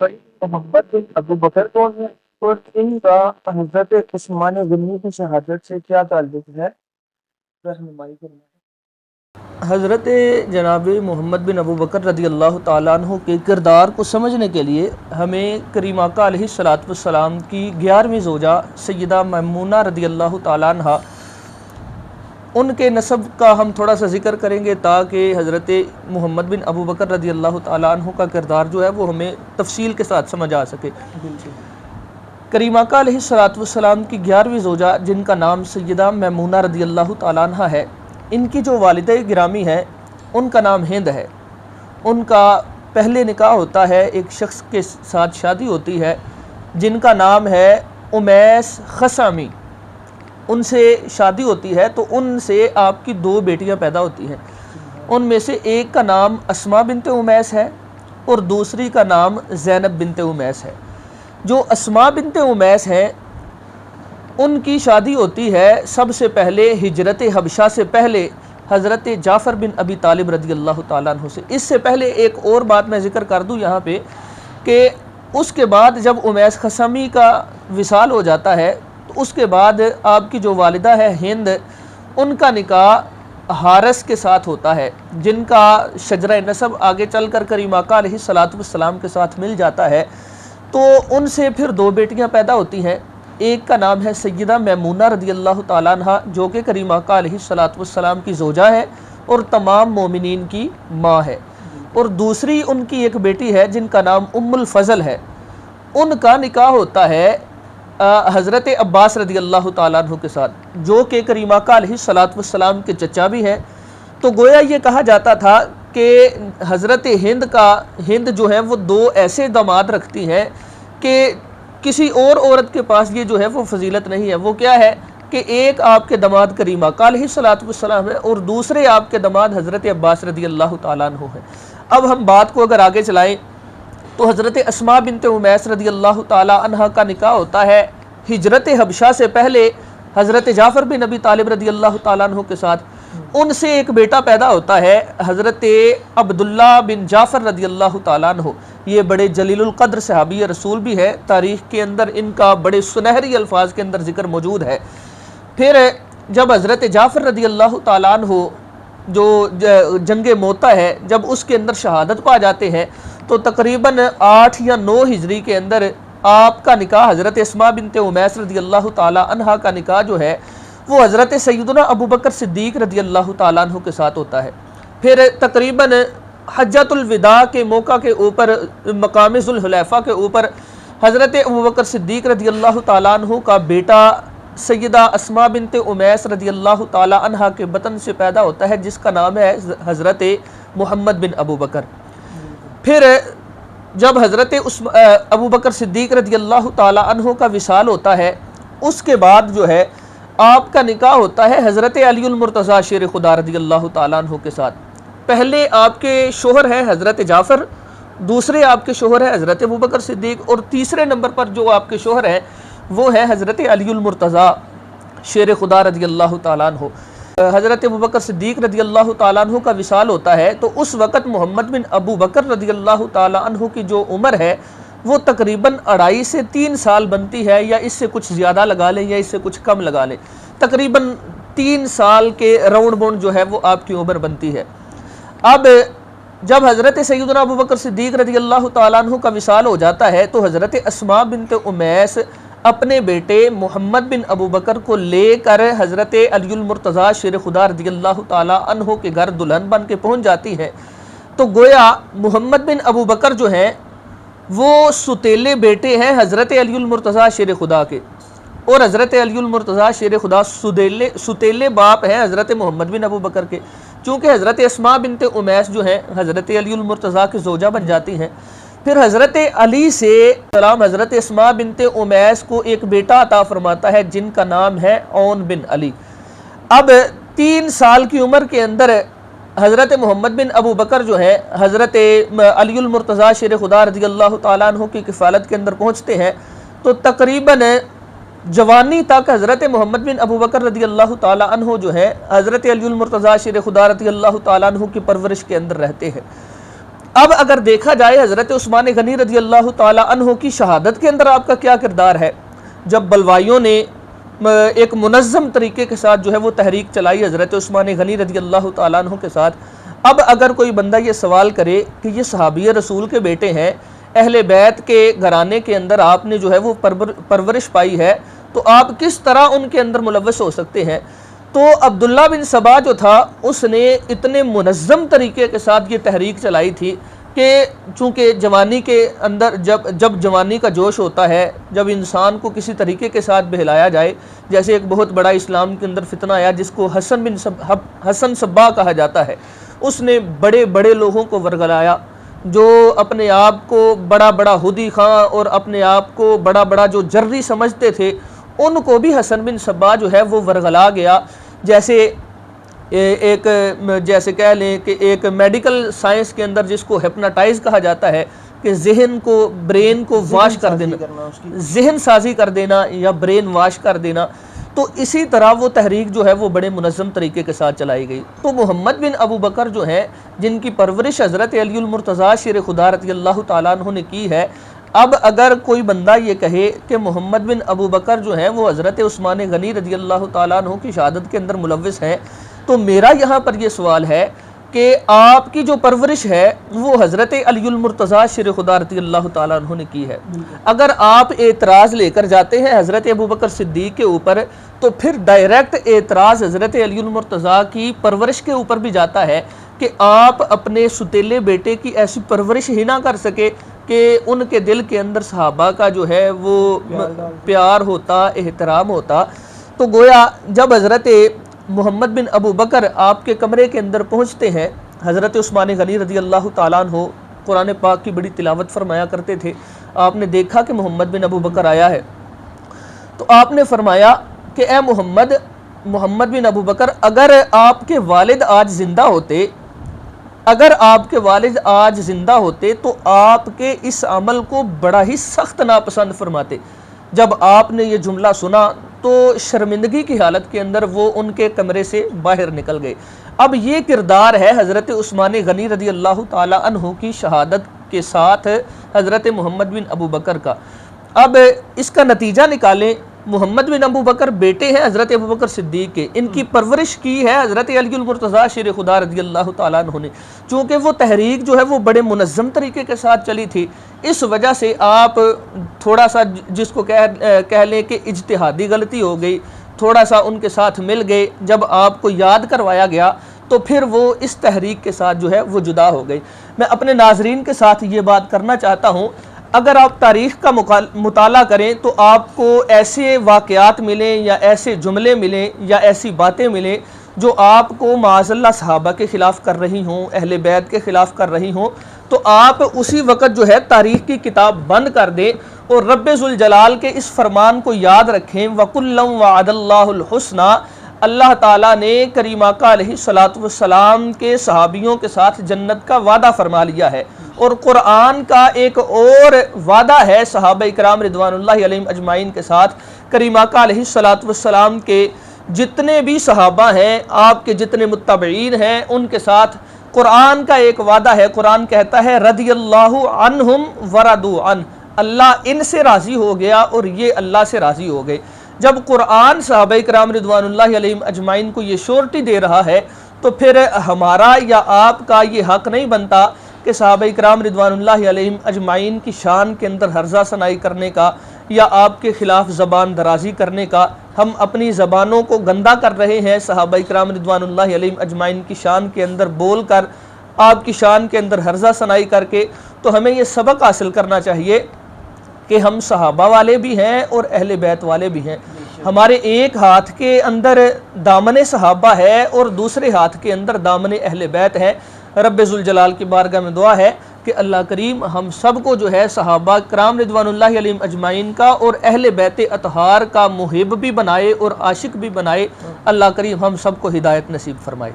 بھائی محمد بن ابو بکر کون ہے اور ان کا حضرت عثمان غنی کی شہادت سے کیا تعلق ہے؟ رہنمائی کرنا ہے۔ حضرت جناب محمد بن ابو بکر رضی اللہ تعالیٰ عنہ کے کردار کو سمجھنے کے لیے ہمیں کریم آقا علیہ الصلوۃ والسلام کی 11ویں زوجہ سیدہ میمونہ رضی اللہ تعالیٰ عنہ ان کے نسب کا ہم تھوڑا سا ذکر کریں گے تاکہ حضرت محمد بن ابو بکر رضی اللہ تعالیٰ عنہ کا کردار جو ہے وہ ہمیں تفصیل کے ساتھ سمجھ آ سکے۔ کریم آقا علیہ الصلوۃ والسلام کی 11ویں زوجہ جن کا نام سیدہ میمونہ رضی اللہ تعالیٰ عنہ ہے، ان کی جو والدہ گرامی ہے ان کا نام ہند ہے۔ ان کا پہلے نکاح ہوتا ہے، ایک شخص کے ساتھ شادی ہوتی ہے جن کا نام ہے امیس خثامی، ان سے شادی ہوتی ہے تو ان سے آپ کی 2 بیٹیاں پیدا ہوتی ہیں۔ ان میں سے ایک کا نام اسماء بنت امیس ہے اور دوسری کا نام زینب بنت امیس ہے۔ جو اسماء بنت امیس ہے ان کی شادی ہوتی ہے سب سے پہلے ہجرت حبشہ سے پہلے حضرت جعفر بن ابی طالب رضی اللہ تعالیٰ عنہ سے۔ اس سے پہلے ایک اور بات میں ذکر کر دوں یہاں پہ کہ اس کے بعد جب امیس خثامی کا وصال ہو جاتا ہے تو اس کے بعد آپ کی جو والدہ ہے ہند، ان کا نکاح حارث کے ساتھ ہوتا ہے جن کا شجرہ نسب آگے چل کر کریم آقا علیہ الصلوۃ والسلام کے ساتھ مل جاتا ہے۔ تو ان سے پھر 2 بیٹیاں پیدا ہوتی ہیں، ایک کا نام ہے سیدہ میمونہ رضی اللہ تعالیٰ عنہ جو کہ کریم آقا علیہ الصلوۃ والسلام کی زوجہ ہے اور تمام مومنین کی ماں ہے، اور دوسری ان کی ایک بیٹی ہے جن کا نام ام الفضل ہے۔ ان کا نکاح ہوتا ہے حضرت عباس رضی اللہ تعالیٰ عنہ کے ساتھ جو کہ کریم آقا علیہ الصلوۃ والسلام کے چچا بھی ہیں۔ تو گویا یہ کہا جاتا تھا کہ حضرت ہند جو ہے وہ 2 ایسے داماد رکھتی ہیں کہ کسی اور عورت کے پاس یہ جو ہے وہ فضیلت نہیں ہے۔ وہ کیا ہے کہ ایک آپ کے داماد کریم آقا علیہ الصلوۃ والسلام ہے اور دوسرے آپ کے داماد حضرت عباس رضی اللہ تعالیٰ عنہ ہے۔ اب ہم بات کو اگر آگے چلائیں تو حضرت اسماء بنت امیس رضی اللہ تعالیٰ عنہ کا نکاح ہوتا ہے ہجرت حبشہ سے پہلے حضرت جعفر بن ابی طالب رضی اللہ تعالیٰ عنہ کے ساتھ۔ ان سے ایک بیٹا پیدا ہوتا ہے حضرت عبداللہ بن جعفر رضی اللہ تعالیٰ عنہ۔ یہ بڑے جلیل القدر صحابی رسول بھی ہے، تاریخ کے اندر ان کا بڑے سنہری الفاظ کے اندر ذکر موجود ہے۔ پھر جب حضرت جعفر رضی اللہ تعالیٰ عنہ جو جنگ موتا ہے جب اس کے اندر شہادت پا جاتے ہیں تو تقریباً 8 یا 9 ہجری کے اندر آپ کا نکاح حضرت اسماء بنت امیس رضی اللہ تعالیٰ عنہ کا نکاح جو ہے وہ حضرت سیدنا ابو بکر صدیق رضی اللہ تعالیٰ عنہ کے ساتھ ہوتا ہے۔ پھر تقریباً حجۃ الوداع کے موقع کے اوپر مقام ذوالحلیفہ کے اوپر حضرت ابو بکر صدیق رضی اللہ تعالیٰ عنہ کا بیٹا سیدہ اسماء بنت امیس رضی اللہ تعالیٰ عنہ کے بطن سے پیدا ہوتا ہے جس کا نام ہے حضرت محمد بن ابو بکر۔ پھر جب حضرت ابو بکر صدیق رضی اللہ تعالیٰ عنہ کا وصال ہوتا ہے اس کے بعد جو ہے آپ کا نکاح ہوتا ہے حضرت علی المرتضیٰ شیر خدا رضی اللہ تعالیٰ عنہ کے ساتھ۔ پہلے آپ کے شوہر ہے حضرت جعفر، دوسرے آپ کے شوہر ہے حضرت ابو بکر صدیق، اور تیسرے نمبر پر جو آپ کے شوہر ہیں وہ ہے حضرت علی المرتضیٰ شیر خدا رضی اللہ تعالیٰ عنہ۔ حضرت ابو بکر صدیق رضی اللہ تعالیٰ عنہ کا وصال ہوتا ہے تو اس وقت محمد بن ابو بکر رضی اللہ تعالیٰ عنہ کی جو عمر ہے وہ تقریباً 2.5 سے 3 سال بنتی ہے، یا اس سے کچھ زیادہ لگا لیں یا اس سے کچھ کم لگا لیں، تقریباً 3 سال کے راؤنڈ بونڈ جو ہے وہ آپ کی عمر بنتی ہے۔ اب جب حضرت سیدنا ابو بکر صدیق رضی اللہ تعالیٰ عنہ کا وصال ہو جاتا ہے تو حضرت اسماء بنت امیس اپنے بیٹے محمد بن ابو بکر کو لے کر حضرت علی المرتضیٰ شیر خدا رضی اللہ تعالیٰ عنہ کے گھر دلہن بن کے پہنچ جاتی ہیں۔ تو گویا محمد بن ابو بکر جو ہیں وہ ستیلے بیٹے ہیں حضرت علی المرتضیٰ شیر خدا کے، اور حضرت علی المرتضیٰ شیر خدا ستیلے باپ ہیں حضرت محمد بن ابو بکر کے، چونکہ حضرت اسماء بنت امیس جو ہیں حضرت علی المرتضیٰ کی زوجہ بن جاتی ہیں۔ پھر حضرت علی سے سلام حضرت اسماء بنت امیس کو ایک بیٹا عطا فرماتا ہے جن کا نام ہے عون بن علی۔ اب 3 سال کی عمر کے اندر حضرت محمد بن ابو بکر جو ہے حضرت علی المرتضیٰ شیر خدا رضی اللہ تعالیٰ عنہ کی کفالت کے اندر پہنچتے ہیں تو تقریباً جوانی تک حضرت محمد بن ابو بکر رضی اللہ تعالیٰ عنہ جو ہے حضرت علی المرتضیٰ شیر خدا رضی اللہ تعالیٰ عنہ کی پرورش کے اندر رہتے ہیں۔ اب اگر دیکھا جائے حضرت عثمان غنی رضی اللہ تعالی عنہ کی شہادت کے اندر آپ کا کیا کردار ہے؟ جب بلوائیوں نے ایک منظم طریقے کے ساتھ جو ہے وہ تحریک چلائی حضرت عثمان غنی رضی اللہ تعالیٰ عنہ کے ساتھ، اب اگر کوئی بندہ یہ سوال کرے کہ یہ صحابی رسول کے بیٹے ہیں، اہل بیت کے گھرانے کے اندر آپ نے جو ہے وہ پرورش پائی ہے، تو آپ کس طرح ان کے اندر ملوث ہو سکتے ہیں؟ تو عبداللہ بن سبا جو تھا اس نے اتنے منظم طریقے کے ساتھ یہ تحریک چلائی تھی کہ چونکہ جوانی کے اندر جب جوانی کا جوش ہوتا ہے، جب انسان کو کسی طریقے کے ساتھ بہلایا جائے، جیسے ایک بہت بڑا اسلام کے اندر فتنہ آیا جس کو حسن صبا کہا جاتا ہے، اس نے بڑے بڑے لوگوں کو ورگلایا، جو اپنے آپ کو بڑا بڑا ہودی خاں اور اپنے آپ کو بڑا بڑا جو جرری سمجھتے تھے، ان کو بھی حسن بن صبا جو ہے وہ ورگلا گیا۔ جیسے کہہ لیں کہ ایک میڈیکل سائنس کے اندر جس کو ہپناٹائز کہا جاتا ہے کہ ذہن کو برین کو واش کر دینا، ذہن سازی کر دینا یا برین واش کر دینا، تو اسی طرح وہ تحریک جو ہے وہ بڑے منظم طریقے کے ساتھ چلائی گئی۔ تو محمد بن ابو بکر جو ہیں جن کی پرورش حضرت علی المرتضیٰ شیر خدا رضی اللہ تعالیٰ عنہ نے کی ہے، اب اگر کوئی بندہ یہ کہے کہ محمد بن ابو بکر جو ہیں وہ حضرت عثمان غنی رضی اللہ تعالیٰ عنہ کی شہادت کے اندر ملوث ہیں، تو میرا یہاں پر یہ سوال ہے کہ آپ کی جو پرورش ہے وہ حضرت علی المرتضیٰ شیر خدا رضی اللہ تعالیٰ عنہ نے کی ہے۔ اگر آپ اعتراض لے کر جاتے ہیں حضرت ابو بکر صدیق کے اوپر، تو پھر ڈائریکٹ اعتراض حضرت علی المرتضیٰ کی پرورش کے اوپر بھی جاتا ہے کہ آپ اپنے ستیلے بیٹے کی ایسی پرورش ہی نہ کر سکے کہ ان کے دل کے اندر صحابہ کا جو ہے وہ پیار ہوتا، احترام ہوتا۔ تو گویا جب حضرت محمد بن ابو بکر آپ کے کمرے کے اندر پہنچتے ہیں، حضرت عثمان غنی رضی اللہ تعالیٰ عنہ قرآن پاک کی بڑی تلاوت فرمایا کرتے تھے، آپ نے دیکھا کہ محمد بن ابو بکر آیا ہے، تو آپ نے فرمایا کہ اے محمد بن ابو بکر، اگر آپ کے والد آج زندہ ہوتے تو آپ کے اس عمل کو بڑا ہی سخت ناپسند فرماتے۔ جب آپ نے یہ جملہ سنا تو شرمندگی کی حالت کے اندر وہ ان کے کمرے سے باہر نکل گئے۔ اب یہ کردار ہے حضرت عثمان غنی رضی اللہ تعالی عنہ کی شہادت کے ساتھ حضرت محمد بن ابو بکر کا۔ اب اس کا نتیجہ نکالیں، محمد بن ابو بکر بیٹے ہیں حضرت ابو بکر صدیق کے، ان کی پرورش کی ہے حضرت علی المرتضیٰ شیر خدا رضی اللہ تعالیٰ عنہ نے، چونکہ وہ تحریک جو ہے وہ بڑے منظم طریقے کے ساتھ چلی تھی، اس وجہ سے آپ تھوڑا سا جس کو کہہ لیں کہ اجتہادی غلطی ہو گئی، تھوڑا سا ان کے ساتھ مل گئے، جب آپ کو یاد کروایا گیا تو پھر وہ اس تحریک کے ساتھ جو ہے وہ جدا ہو گئی۔ میں اپنے ناظرین کے ساتھ یہ بات کرنا چاہتا ہوں، اگر آپ تاریخ کا مطالعہ کریں تو آپ کو ایسے واقعات ملیں یا ایسے جملے ملیں یا ایسی باتیں ملیں جو آپ کو معاذ اللہ صحابہ کے خلاف کر رہی ہوں، اہل بیت کے خلاف کر رہی ہوں، تو آپ اسی وقت جو ہے تاریخ کی کتاب بند کر دیں اور رب ذوالجلال کے اس فرمان کو یاد رکھیں، وَكُلًّا وَعَدَ اللَّهُ الْحُسْنَى، اللہ تعالیٰ نے کریم آقا علیہ السلام کے صحابیوں کے ساتھ جنت کا وعدہ فرما لیا ہے، اور قرآن کا ایک اور وعدہ ہے صحابہ اکرام رضوان اللہ علیہم اجمعین کے ساتھ، کریم آقا علیہ السلام کے جتنے بھی صحابہ ہیں، آپ کے جتنے متبعین ہیں، ان کے ساتھ قرآن کا ایک وعدہ ہے۔ قرآن کہتا ہے رضی اللہ عنہم ورضوا عنہ، اللہ ان سے راضی ہو گیا اور یہ اللہ سے راضی ہو گئے۔ جب قرآن صحابہ کرام رضوان اللہ علیہم اجمعین کو یہ شورٹی دے رہا ہے تو پھر ہمارا یا آپ کا یہ حق نہیں بنتا کہ صحابہ کرام رضوان اللہ علیہم اجمعین کی شان کے اندر ہرزہ ثنائی کرنے کا یا آپ کے خلاف زبان درازی کرنے کا۔ ہم اپنی زبانوں کو گندا کر رہے ہیں صحابہ کرام رضوان اللہ علیہم اجمعین کی شان کے اندر بول کر، آپ کی شان کے اندر ہرزہ ثنائی کر کے۔ تو ہمیں یہ سبق حاصل کرنا چاہیے کہ ہم صحابہ والے بھی ہیں اور اہل بیت والے بھی ہیں۔ ہمارے ایک ہاتھ کے اندر دامن صحابہ ہے اور دوسرے ہاتھ کے اندر دامن اہل بیت ہے۔ رب ذوالجلال کی بارگاہ میں دعا ہے کہ اللہ کریم ہم سب کو جو ہے صحابہ کرام رضوان اللہ علیہم اجمعین کا اور اہل بیت اطہار کا محب بھی بنائے اور عاشق بھی بنائے۔ اللہ کریم ہم سب کو ہدایت نصیب فرمائے۔